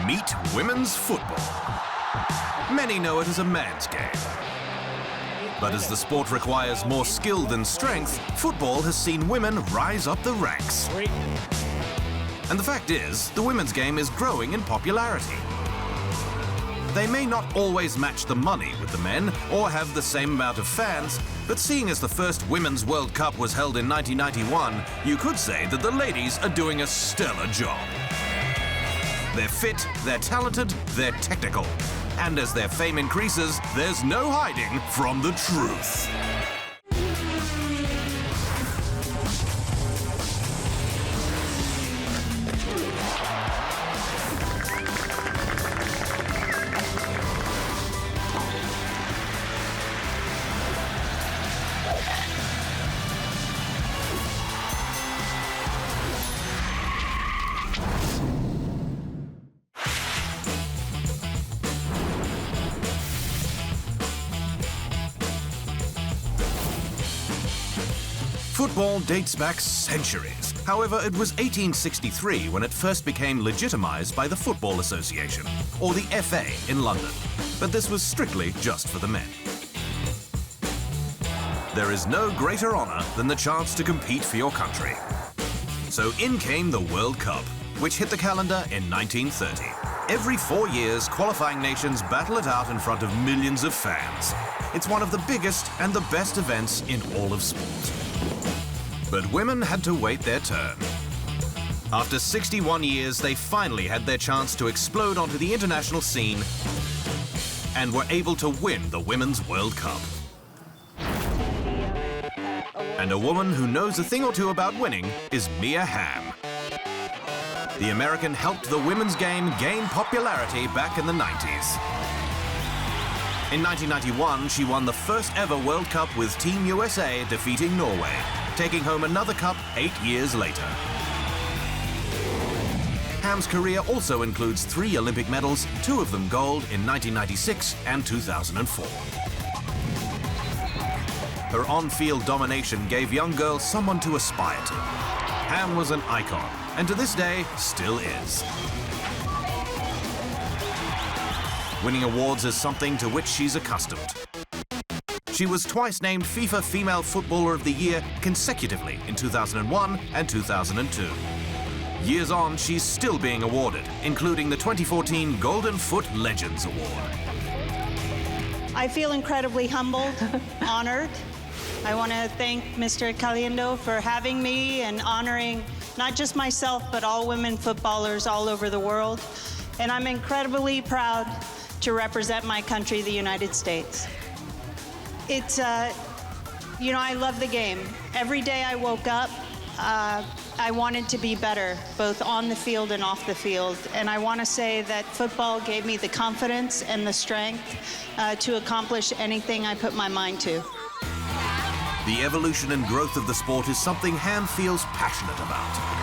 Meet women's football. Many know it as a man's game. But as the sport requires more skill than strength, football has seen women rise up the ranks. And the fact is, the women's game is growing in popularity. They may not always match the money with the men or have the same amount of fans, but seeing as the first Women's World Cup was held in 1991, you could say that the ladies are doing a stellar job. They're fit, they're talented, they're technical. And as their fame increases, there's no hiding from the truth. Football dates back centuries. However, it was 1863 when it first became legitimized by the Football Association, or the FA in London. But this was strictly just for the men. There is no greater honor than the chance to compete for your country. So in came the World Cup, which hit the calendar in 1930. Every 4 years, qualifying nations battle it out in front of millions of fans. It's one of the biggest and the best events in all of sport. But women had to wait their turn. After 61 years, they finally had their chance to explode onto the international scene and were able to win the Women's World Cup. And a woman who knows a thing or two about winning is Mia Hamm. The American helped the women's game gain popularity back in the 90s. In 1991, she won the first ever World Cup with Team USA defeating Norway, taking home another cup 8 years later. Hamm's career also includes 3 Olympic medals, 2 of them gold in 1996 and 2004. Her on-field domination gave young girls someone to aspire to. Hamm was an icon, and to this day, still is. Winning awards is something to which she's accustomed. She was twice named FIFA Female Footballer of the Year consecutively in 2001 and 2002. Years on, she's still being awarded, including the 2014 Golden Foot Legends Award. I feel incredibly humbled, honored. I want to thank Mr. Caliendo for having me and honoring not just myself, but all women footballers all over the world. And I'm incredibly proud to represent my country, the United States. It's, you know, I love the game. Every day I woke up, I wanted to be better, both on the field and off the field. And I want to say that football gave me the confidence and the strength to accomplish anything I put my mind to. The evolution and growth of the sport is something Hamm feels passionate about.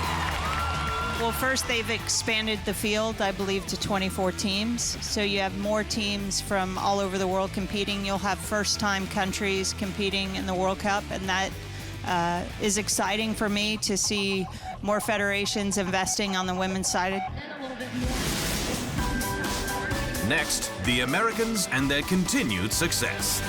Well, first, they've expanded the field, I believe, to 24 teams. So you have more teams from all over the world competing. You'll have first-time countries competing in the World Cup, and that is exciting for me to see more federations investing on the women's side. Next, the Americans and their continued success.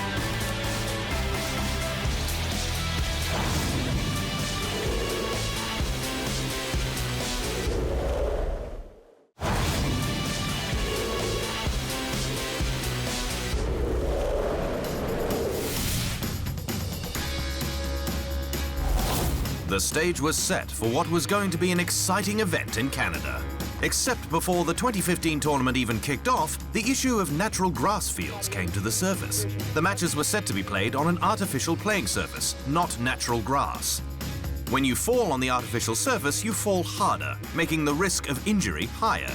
The stage was set for what was going to be an exciting event in Canada. Except before the 2015 tournament even kicked off, the issue of natural grass fields came to the surface. The matches were set to be played on an artificial playing surface, not natural grass. When you fall on the artificial surface, you fall harder, making the risk of injury higher.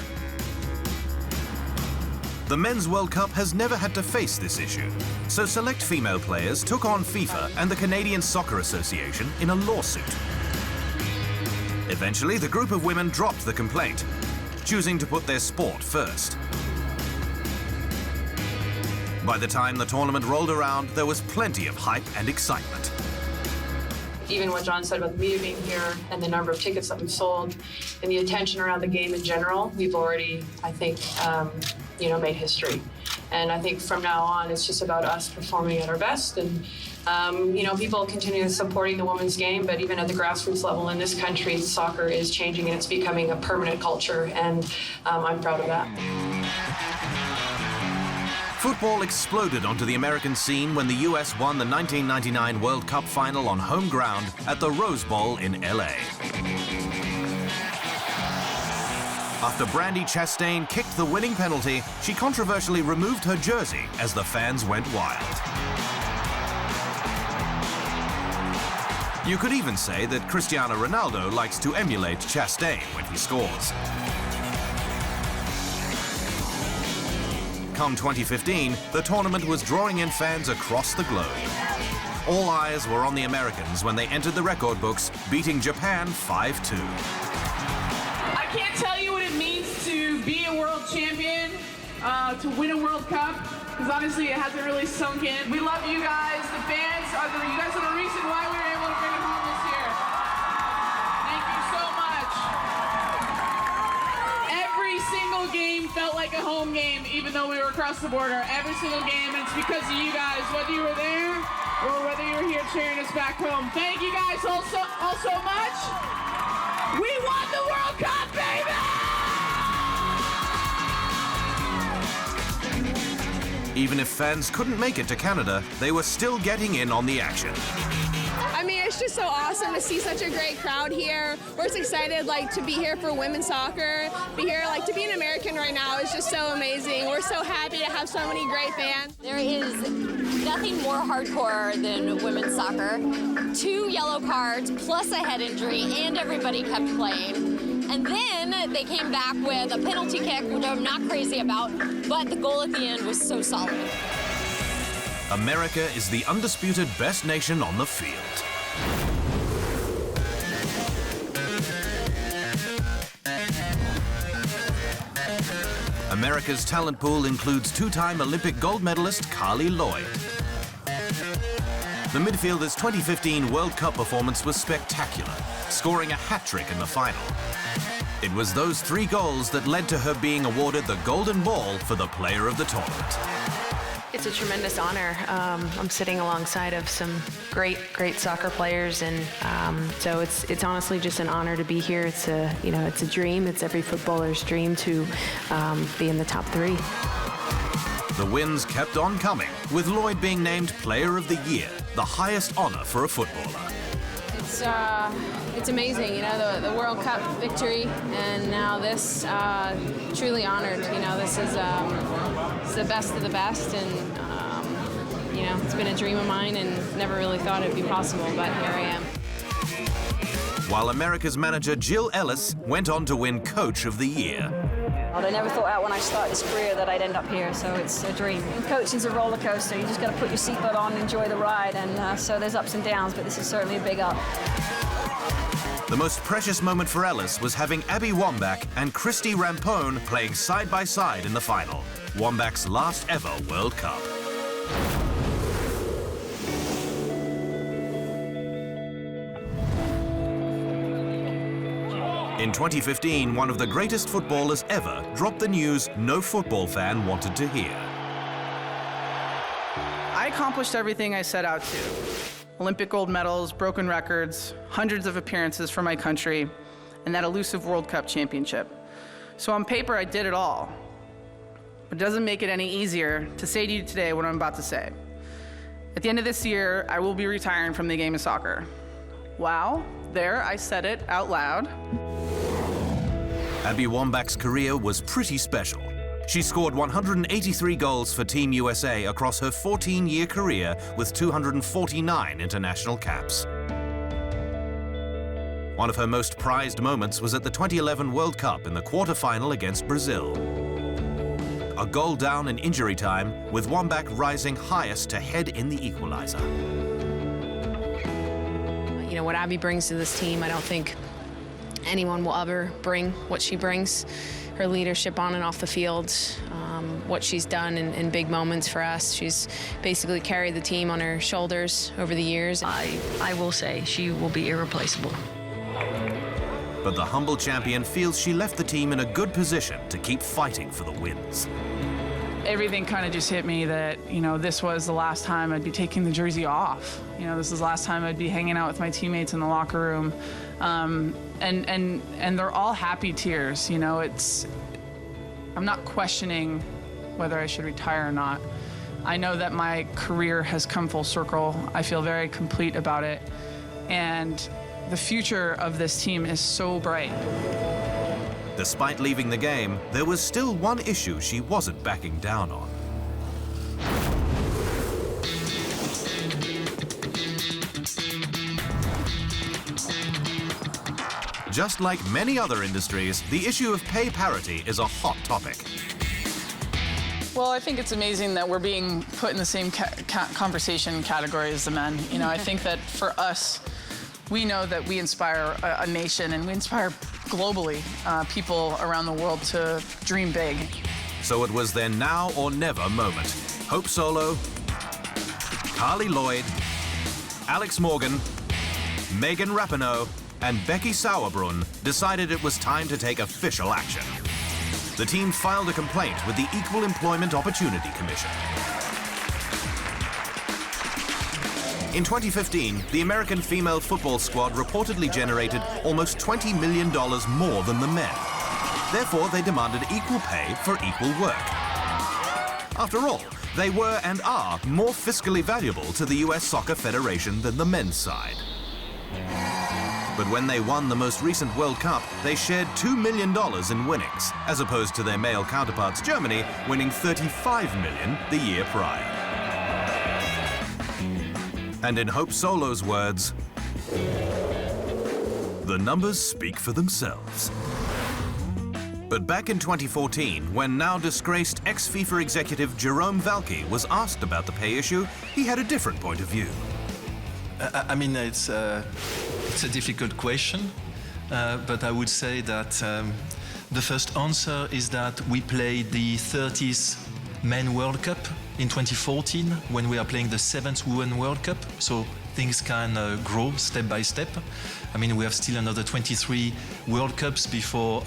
The Men's World Cup has never had to face this issue, so select female players took on FIFA and the Canadian Soccer Association in a lawsuit. Eventually, the group of women dropped the complaint, choosing to put their sport first. By the time the tournament rolled around, there was plenty of hype and excitement. even what John said about the media being here and the number of tickets that we've sold and the attention around the game in general, we've already, I think, made history. And I think from now on, it's just about us performing at our best. And, people continue supporting the women's game, but even at the grassroots level in this country, soccer is changing and it's becoming a permanent culture. And I'm proud of that. Football exploded onto the American scene when the US won the 1999 World Cup final on home ground at the Rose Bowl in LA. After Brandi Chastain kicked the winning penalty, she controversially removed her jersey as the fans went wild. You could even say that Cristiano Ronaldo likes to emulate Chastain when he scores. Come 2015, the tournament was drawing in fans across the globe. All eyes were on the Americans when they entered the record books, beating Japan 5-2. I can't tell you what it means to be a world champion, to win a World Cup, because honestly it hasn't really sunk in. We love you guys. The fans you guys are the reason why we were able to bring it home this year. Thank you so much. Every single game felt like a home game, even though we were across the border. Every single game, and it's because of you guys, whether you were there or whether you were here cheering us back home. Thank you guys all so much. We won the World Cup, baby! Even if fans couldn't make it to Canada, they were still getting in on the action. I mean, it's just so awesome to see such a great crowd here. We're just excited, to be here for women's soccer. Be here, to be an American right now is just so amazing. We're so happy to have so many great fans. There is nothing more hardcore than women's soccer. 2 yellow cards plus a head injury, and everybody kept playing. And then they came back with a penalty kick, which I'm not crazy about, but the goal at the end was so solid. America is the undisputed best nation on the field. America's talent pool includes 2-time Olympic gold medalist Carli Lloyd. The midfielder's 2015 World Cup performance was spectacular, scoring a hat-trick in the final. It was those 3 goals that led to her being awarded the Golden Ball for the player of the tournament. It's a tremendous honor. I'm sitting alongside of some great soccer players, and so it's honestly just an honor to be here. It's a dream. It's every footballer's dream to be in the top 3. The wins kept on coming, with Lloyd being named Player of the Year, the highest honor for a footballer. It's amazing, the World Cup victory, and now this, truly honored. This is the best of the best, and it's been a dream of mine and never really thought it'd be possible, but here I am. While America's manager Jill Ellis went on to win Coach of the Year. I never thought out when I started this career that I'd end up here, so it's a dream. Coaching's a roller coaster. You just got to put your seatbelt on and enjoy the ride, and so there's ups and downs, but this is certainly a big up. The most precious moment for Ellis was having Abby Wambach and Christy Rampone playing side by side in the final, Wambach's last ever World Cup. In 2015, one of the greatest footballers ever dropped the news no football fan wanted to hear. I accomplished everything I set out to. Olympic gold medals, broken records, hundreds of appearances for my country, and that elusive World Cup championship. So on paper, I did it all. But it doesn't make it any easier to say to you today what I'm about to say. At the end of this year, I will be retiring from the game of soccer. Wow, there, I said it out loud. Abby Wambach's career was pretty special. She scored 183 goals for Team USA across her 14-year career with 249 international caps. One of her most prized moments was at the 2011 World Cup in the quarter-final against Brazil. A goal down in injury time, with Wambach rising highest to head in the equalizer. What Abby brings to this team, I don't think anyone will ever bring what she brings. her leadership on and off the field, what she's done in big moments for us. She's basically carried the team on her shoulders over the years. I will say she will be irreplaceable. But the humble champion feels she left the team in a good position to keep fighting for the wins. Everything kind of just hit me that, this was the last time I'd be taking the jersey off. This is the last time I'd be hanging out with my teammates in the locker room. And they're all happy tears, I'm not questioning whether I should retire or not. I know that my career has come full circle. I feel very complete about it. And the future of this team is so bright. Despite leaving the game, there was still one issue she wasn't backing down on. Just like many other industries, the issue of pay parity is a hot topic. Well, I think it's amazing that we're being put in the same conversation category as the men. I think that for us, we know that we inspire a nation, and we inspire globally people around the world to dream big. So it was their now or never moment. Hope Solo, Carli Lloyd, Alex Morgan, Megan Rapinoe, and Becky Sauerbrunn decided it was time to take official action. The team filed a complaint with the Equal Employment Opportunity Commission. In 2015, the American female football squad reportedly generated almost $20 million more than the men. Therefore, they demanded equal pay for equal work. After all, they were and are more fiscally valuable to the US Soccer Federation than the men's side. But when they won the most recent World Cup, they shared $2 million in winnings, as opposed to their male counterparts Germany winning $35 million the year prior. And in Hope Solo's words, the numbers speak for themselves. But back in 2014, when now disgraced ex-FIFA executive Jerome Valcke was asked about the pay issue, he had a different point of view. I mean, it's a difficult question, but I would say that the first answer is that we played the 30th Men World Cup in 2014 when we are playing the 7th Women World Cup, so things can grow step by step. I mean, we have still another 23 World Cups before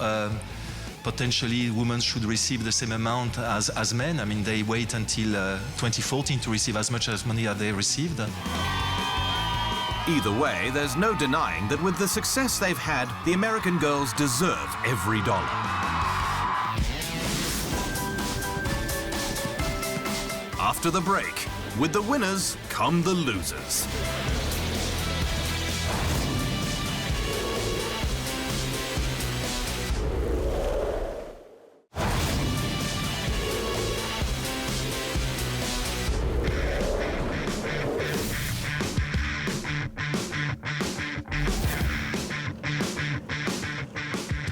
potentially women should receive the same amount as men. I mean, they wait until 2014 to receive as much as money as they received. Either way, there's no denying that with the success they've had, the American girls deserve every dollar. After the break, with the winners come the losers.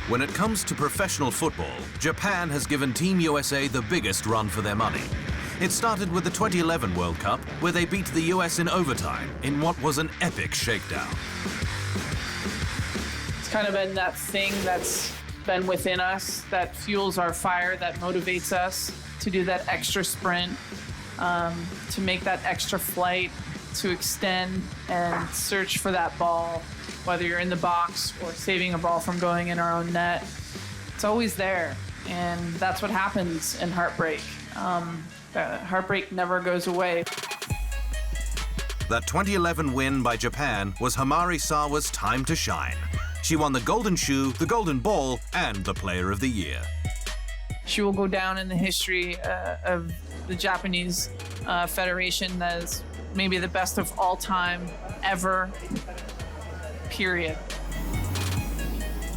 When it comes to professional football, Japan has given Team USA the biggest run for their money. It started with the 2011 World Cup, where they beat the US in overtime in what was an epic shakedown. It's kind of been that thing that's been within us, that fuels our fire, that motivates us to do that extra sprint, to make that extra flight, to extend and search for that ball, whether you're in the box or saving a ball from going in our own net. It's always there, and that's what happens in heartbreak. Heartbreak never goes away. That 2011 win by Japan was Homare Sawa's time to shine. She won the Golden Shoe, the Golden Ball, and the Player of the Year. She will go down in the history of the Japanese Federation as maybe the best of all time, ever, period.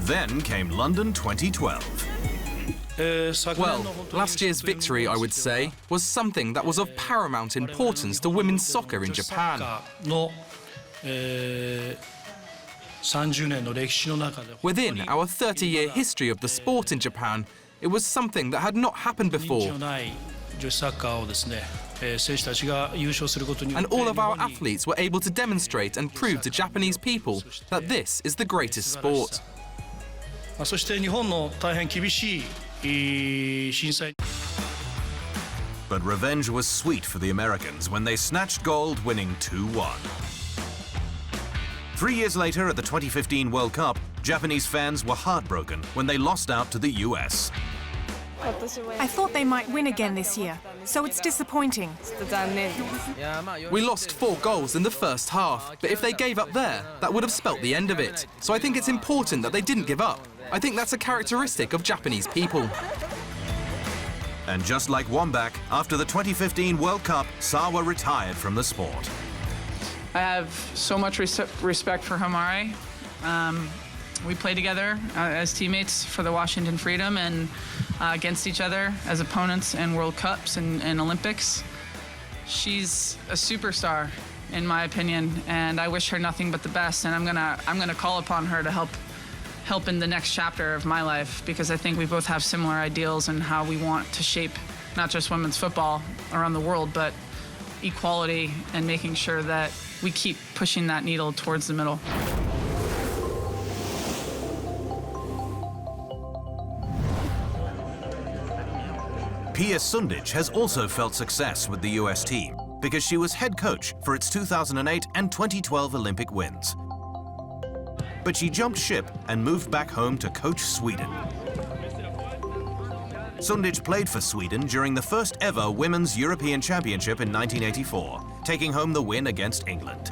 Then came London 2012. Well, last year's victory, I would say, was something that was of paramount importance to women's soccer in Japan. Within our 30-year history of the sport in Japan, it was something that had not happened before. And all of our athletes were able to demonstrate and prove to Japanese people that this is the greatest sport. But revenge was sweet for the Americans when they snatched gold, winning 2-1. 3 years later, at the 2015 World Cup, Japanese fans were heartbroken when they lost out to the US. I thought they might win again this year, so it's disappointing. We lost 4 goals in the first half, but if they gave up there, that would have spelt the end of it. So I think it's important that they didn't give up. I think that's a characteristic of Japanese people. And just like Wambach, after the 2015 World Cup, Sawa retired from the sport. I have so much respect for Homare. We play together as teammates for the Washington Freedom and against each other as opponents in World Cups and Olympics. She's a superstar, in my opinion, and I wish her nothing but the best. And I'm gonna call upon her to help in the next chapter of my life, because I think we both have similar ideals in how we want to shape not just women's football around the world, but equality and making sure that we keep pushing that needle towards the middle. Pia Sundhage has also felt success with the US team because she was head coach for its 2008 and 2012 Olympic wins. But she jumped ship and moved back home to coach Sweden. Sundhage played for Sweden during the first ever Women's European Championship in 1984, taking home the win against England.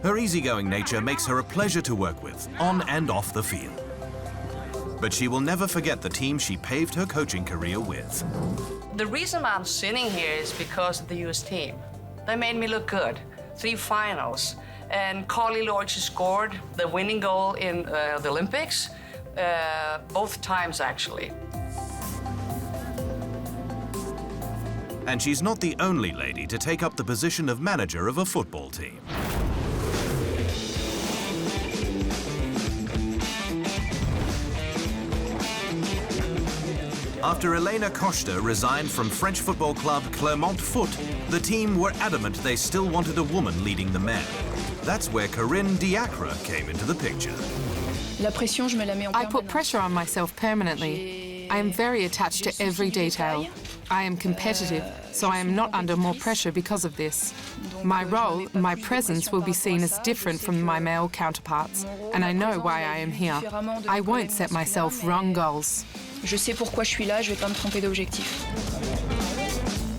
Her easygoing nature makes her a pleasure to work with, on and off the field. But she will never forget the team she paved her coaching career with. The reason I'm sitting here is because of the US team. They made me look good. 3 finals. And Carli Lloyd, she scored the winning goal in the Olympics, both times actually. And she's not the only lady to take up the position of manager of a football team. After Elena Costa resigned from French football club Clermont Foot, the team were adamant they still wanted a woman leading the men. That's where Corinne Diacre came into the picture. I put pressure on myself permanently. I am very attached to every detail. I am competitive, so I am not under more pressure because of this. My role, my presence will be seen as different from my male counterparts, and I know why I am here. I won't set myself wrong goals. Je sais pourquoi je suis là, je vais pas me tromper d'objectif.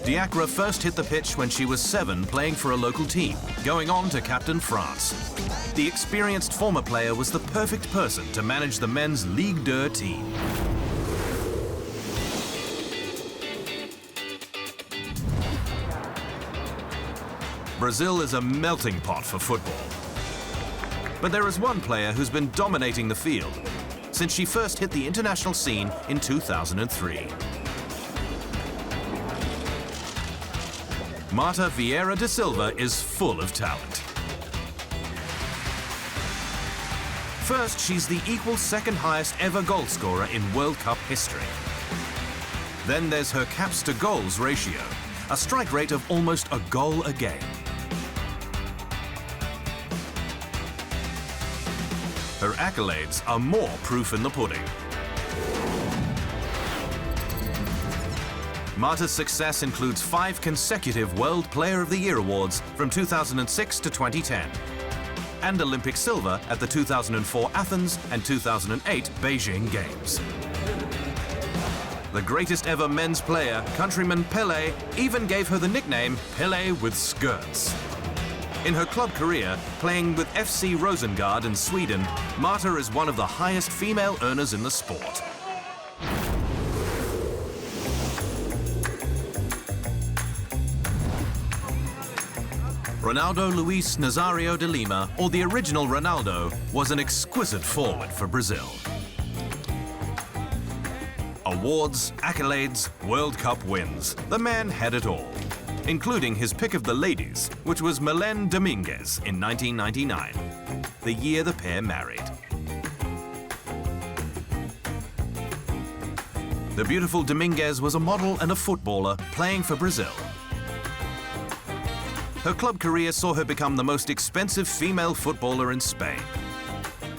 Diacre first hit the pitch when she was 7, playing for a local team, going on to captain France. The experienced former player was the perfect person to manage the men's Ligue 2 team. Brazil is a melting pot for football. But there is one player who's been dominating the field since she first hit the international scene in 2003. Marta Vieira da Silva is full of talent. First, she's the equal second highest ever goal scorer in World Cup history. Then there's her caps to goals ratio, a strike rate of almost a goal a game. Her accolades are more proof in the pudding. Marta's success includes 5 consecutive World Player of the Year awards from 2006 to 2010, and Olympic silver at the 2004 Athens and 2008 Beijing Games. The greatest ever men's player, countryman Pelé, even gave her the nickname Pelé with skirts. In her club career, playing with FC Rosengard in Sweden, Marta is one of the highest female earners in the sport. Ronaldo Luis Nazario de Lima, or the original Ronaldo, was an exquisite forward for Brazil. Awards, accolades, World Cup wins. The man had it all, including his pick of the ladies, which was Mélanie Dominguez in 1999, the year the pair married. The beautiful Dominguez was a model and a footballer playing for Brazil. Her club career saw her become the most expensive female footballer in Spain.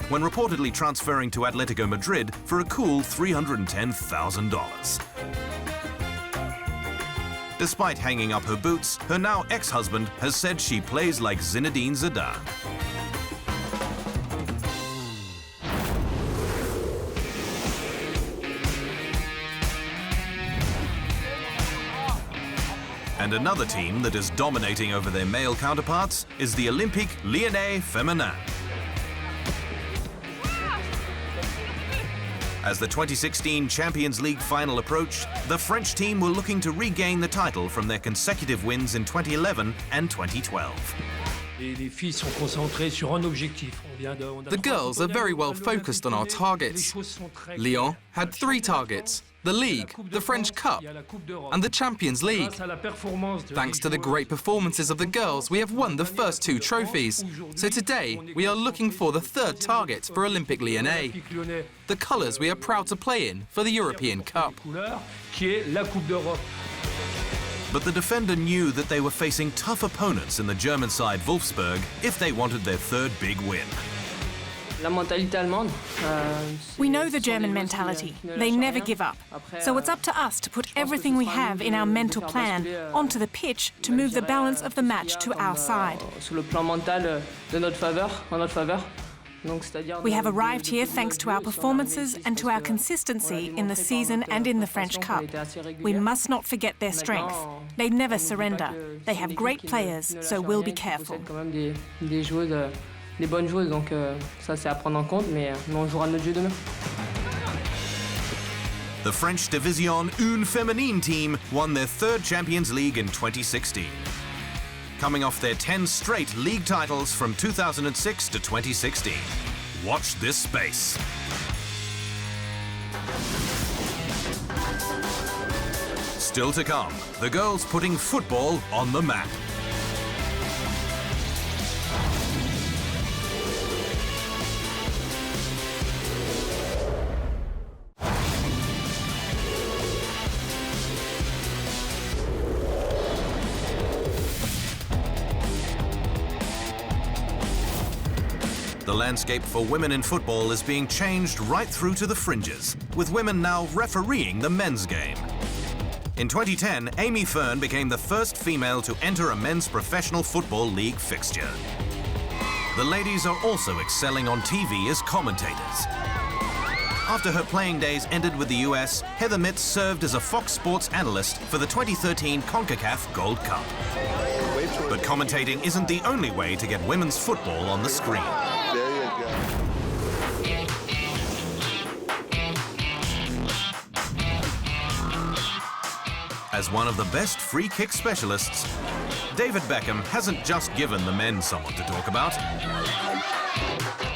when reportedly transferring to Atletico Madrid for a cool $310,000. Despite hanging up her boots, her now ex-husband has said she plays like Zinedine Zidane. And another team that is dominating over their male counterparts is the Olympique Lyonnais Féminin. As the 2016 Champions League final approached, the French team were looking to regain the title from their consecutive wins in 2011 and 2012. The girls are very well focused on our targets. Lyon had 3 targets: the League, the French Cup, and the Champions League. Thanks to the great performances of the girls, we have won the first 2 trophies. So today, we are looking for the 3rd target for Olympique Lyonnais, the colours we are proud to play in for the European Cup. But the defender knew that they were facing tough opponents in the German side Wolfsburg if they wanted their 3rd big win. We know the German mentality. They never give up. So it's up to us to put everything we have in our mental plan onto the pitch to move the balance of the match to our side. We have arrived here thanks to our performances and to our consistency in the season and in the French Cup. We must not forget their strength. They never surrender. They have great players, so we'll be careful. Des bonnes joueuses, donc ça c'est à prendre en compte, mais on jouera notre jeu demain. The French Division 1 Féminine team won their 3rd Champions League in 2016, coming off their 10 straight league titles from 2006 to 2016. Watch this space. Still to come, the girls putting football on the map. The landscape for women in football is being changed right through to the fringes, with women now refereeing the men's game. In 2010, Amy Fern became the first female to enter a men's professional football league fixture. The ladies are also excelling on TV as commentators. After her playing days ended with the US, Heather Mitz served as a Fox Sports analyst for the 2013 CONCACAF Gold Cup. But commentating isn't the only way to get women's football on the screen. As one of the best free kick specialists, David Beckham hasn't just given the men someone to talk about.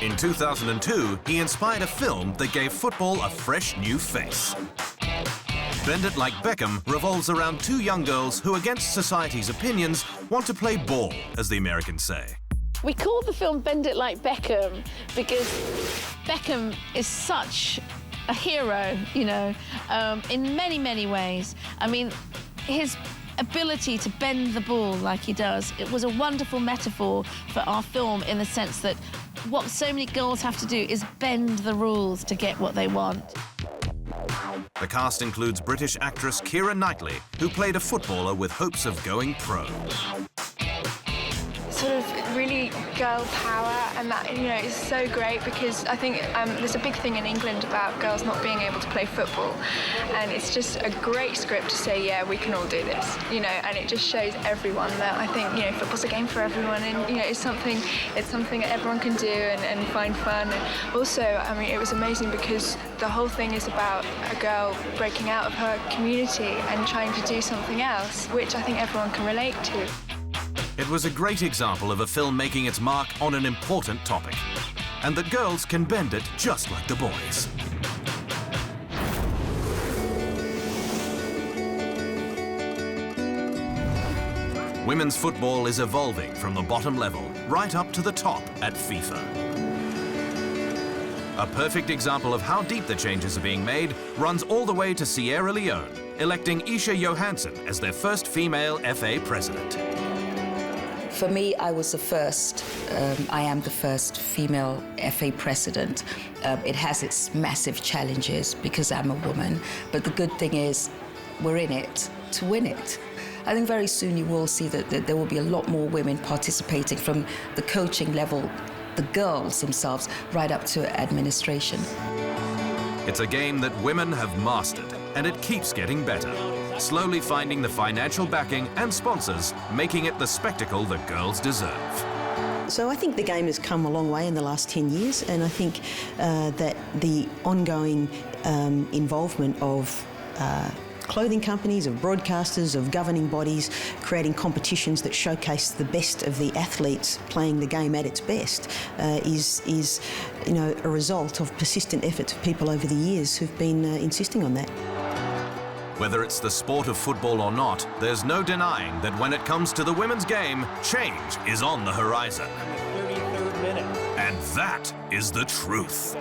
In 2002, he inspired a film that gave football a fresh new face. Bend It Like Beckham revolves around 2 young girls who, against society's opinions, want to play ball, as the Americans say. We called the film Bend It Like Beckham because Beckham is such a hero, you know, in many, many ways. I mean, his ability to bend the ball like he does, it was a wonderful metaphor for our film in the sense that what so many girls have to do is bend the rules to get what they want. The cast includes British actress Keira Knightley, who played a footballer with hopes of going pro. Sort of really girl power, and that, you know, is so great because I think there's a big thing in England about girls not being able to play football, and it's just a great script to say, yeah, we can all do this, you know, and it just shows everyone that I think, you know, football's a game for everyone, and, you know, it's something that everyone can do and find fun. And also, I mean, it was amazing because the whole thing is about a girl breaking out of her community and trying to do something else, which I think everyone can relate to. It was a great example of a film making its mark on an important topic, and that girls can bend it just like the boys. Women's football is evolving from the bottom level right up to the top at FIFA. A perfect example of how deep the changes are being made runs all the way to Sierra Leone, electing Isha Johansson as their first female FA president. For me, I was the first, I am the first female FA president. It has its massive challenges because I'm a woman, but the good thing is we're in it to win it. I think very soon you will see that there will be a lot more women participating from the coaching level, the girls themselves, right up to administration. It's a game that women have mastered, and it keeps getting better, slowly finding the financial backing and sponsors, making it the spectacle that girls deserve. So I think the game has come a long way in the last 10 years, and I think that the ongoing involvement of clothing companies, of broadcasters, of governing bodies, creating competitions that showcase the best of the athletes playing the game at its best is you know, a result of persistent efforts of people over the years who've been insisting on that. Whether it's the sport of football or not, there's no denying that when it comes to the women's game, change is on the horizon. 33rd minute. And that is the truth.